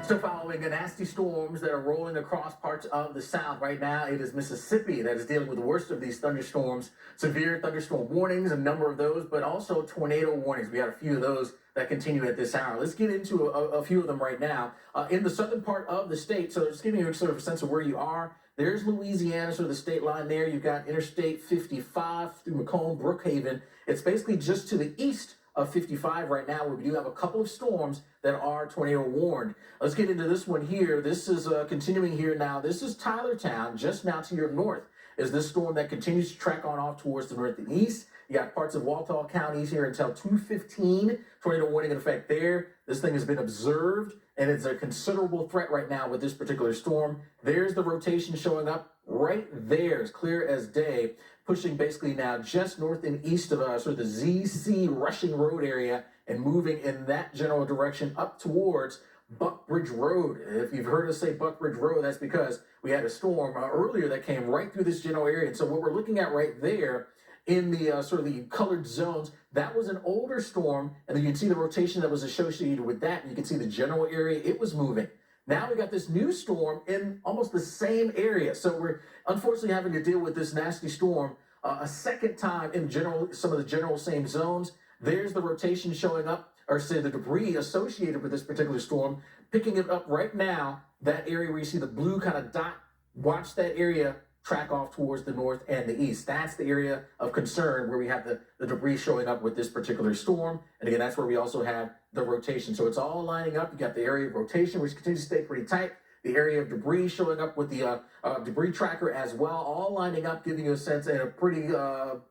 Still following the nasty storms that are rolling across parts of the South. Right now, it is Mississippi that is dealing with the worst of these thunderstorms. Severe thunderstorm warnings, a number of those, but also tornado warnings. We got a few of those that continue at this hour. Let's get into a few of them right now. In the southern part of the state, so just giving you sort of a sense of where you are. There's Louisiana, sort of the state line there. You've got Interstate 55 through Macomb, Brookhaven. It's basically just to the east of 55 right now, where we do have a couple of storms that are tornado warned. Let's get into this one here. This is continuing here now. This is Tylertown, just now to your north, is this storm that continues to track on off towards the north and east. You got parts of Walthall counties here until 2:15. Tornado warning in effect there. This thing has been observed, and it's a considerable threat right now with this particular storm. There's the rotation showing up right there, as clear as day, pushing basically now just north and east of sort of the ZC Rushing Road area and moving in that general direction up towards Buckbridge Road. If you've heard us say Buckbridge Road, that's because we had a storm earlier that came right through this general area. And so what we're looking at right there in the sort of the colored zones, that was an older storm, and then you can see the rotation that was associated with that, and you can see the general area it was moving. Now we got this new storm in almost the same area. So we're unfortunately having to deal with this nasty storm a second time in general, some of the general same zones. There's the rotation showing up, or say the debris associated with this particular storm, picking it up right now, that area where you see the blue kind of dot. Watch that area track off towards the north and the east. That's the area of concern where we have the debris showing up with this particular storm. And again, that's where we also have the rotation. So it's all lining up. You got the area of rotation, which continues to stay pretty tight. The area of debris showing up with the debris tracker as well, all lining up, giving you a sense and a pretty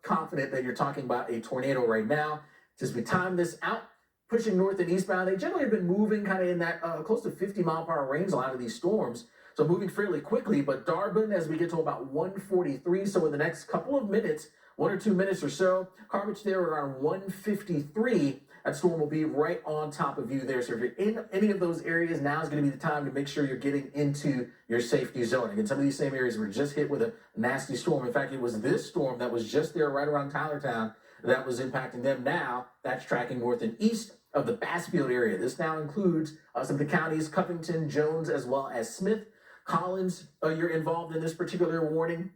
confident that you're talking about a tornado right now. Just we time this out, pushing north and eastbound. They generally have been moving kind of in that close to 50-mile-per-hour range, a lot of these storms. So moving fairly quickly, but Darbin, as we get to about 1:43, so in the next couple of minutes, 1 or 2 minutes or so, Carmage there around 1:53, that storm will be right on top of you there. So if you're in any of those areas, now is going to be the time to make sure you're getting into your safety zone. Again, some of these same areas were just hit with a nasty storm. In fact, it was this storm that was just there right around Tylertown that was impacting them. Now that's tracking north and east of the Bassfield area. This now includes some of the counties, Covington, Jones, as well as Smith. Collins, you're involved in this particular warning,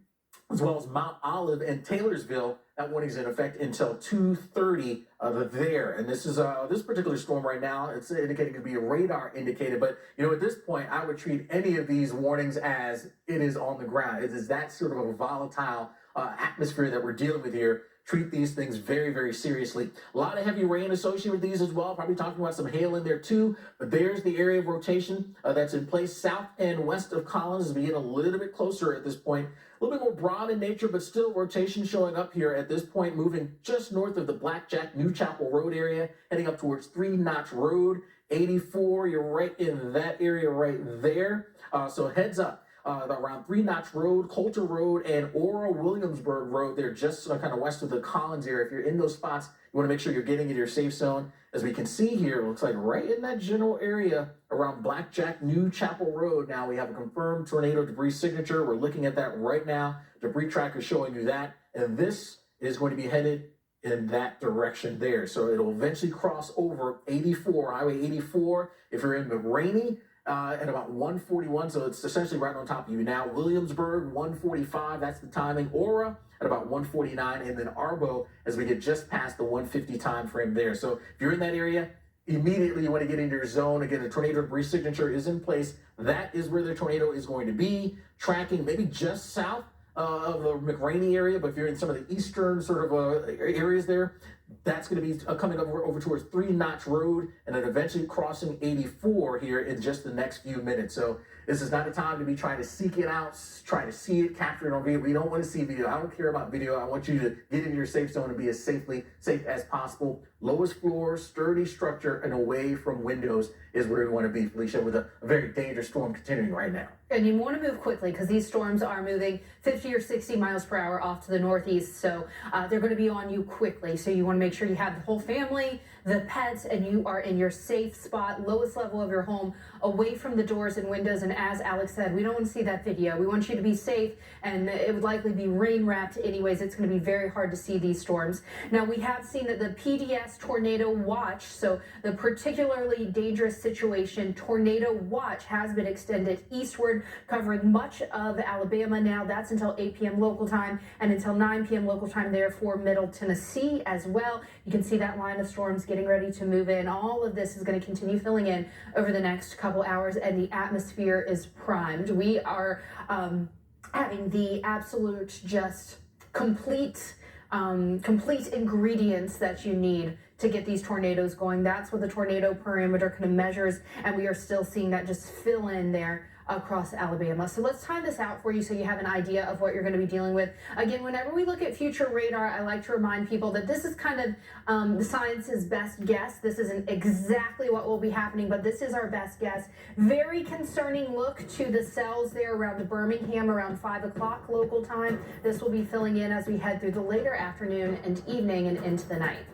as well as Mount Olive and Taylorsville. That warning is in effect until 2:30 there. And this is this particular storm right now, it's indicating to be a radar indicated. But, you know, at this point, I would treat any of these warnings as it is on the ground. It is that sort of a volatile atmosphere that we're dealing with here. Treat these things very, very seriously. A lot of heavy rain associated with these as well. Probably talking about some hail in there too. But there's the area of rotation that's in place south and west of Collins as we get a little bit closer at this point. A little bit more broad in nature, but still rotation showing up here at this point, moving just north of the Blackjack New Chapel Road area, heading up towards 3 Notch Road. 84, you're right in that area right there. So heads up. Around 3 Notch Road, Coulter Road, and Ora Williamsburg Road. They're just kind of west of the Collins area. If you're in those spots, you want to make sure you're getting into your safe zone. As we can see here, it looks like right in that general area around Blackjack New Chapel Road. Now we have a confirmed tornado debris signature. We're looking at that right now. Debris tracker showing you that. And this is going to be headed in that direction there. So it'll eventually cross over 84, Highway 84. If you're in McRaney, at about 1:41, so it's essentially right on top of you now. Williamsburg, 1:45, that's the timing. Ora at about 1:49, and then Arbo as we get just past the 1:50 time frame there. So if you're in that area, immediately you want to get into your zone. Again, the tornado debris signature is in place. That is where the tornado is going to be, tracking maybe just south of the McRaney area, but if you're in some of the eastern sort of areas there, that's going to be coming over towards 3 Notch Road and then eventually crossing 84 here in just the next few minutes. So this is not a time to be trying to seek it out, trying to see it, capture it on video. We don't want to see video. I don't care about video. I want you to get into your safe zone and be as safe as possible. Lowest floor, sturdy structure, and away from windows is where we want to be, Felicia, with a very dangerous storm continuing right now. And you want to move quickly because these storms are moving 50 or 60 miles per hour off to the northeast. So they're going to be on you quickly. So you want to make sure you have the whole family the pets and you are in your safe spot, lowest level of your home, away from the doors and windows. And as Alex said, we don't want to see that video. We want you to be safe, and it would likely be rain wrapped anyways. It's going to be very hard to see these storms. Now, we have seen that the PDS tornado watch, so the particularly dangerous situation tornado watch, has been extended eastward, covering much of Alabama. Now that's until 8 p.m. local time and until 9 p.m. local time there for Middle Tennessee as well. You can see that line of storms getting ready to move in. All of this is going to continue filling in over the next couple hours, and the atmosphere is primed. We are having the absolute just complete ingredients that you need to get these tornadoes going. That's what the tornado perimeter kind of measures, and we are still seeing that just fill in there across Alabama. So let's time this out for you so you have an idea of what you're going to be dealing with. Again, whenever we look at future radar, I like to remind people that this is kind of the science's best guess. This isn't exactly what will be happening, but this is our best guess. Very concerning look to the cells there around Birmingham around 5 o'clock local time. This will be filling in as we head through the later afternoon and evening and into the night.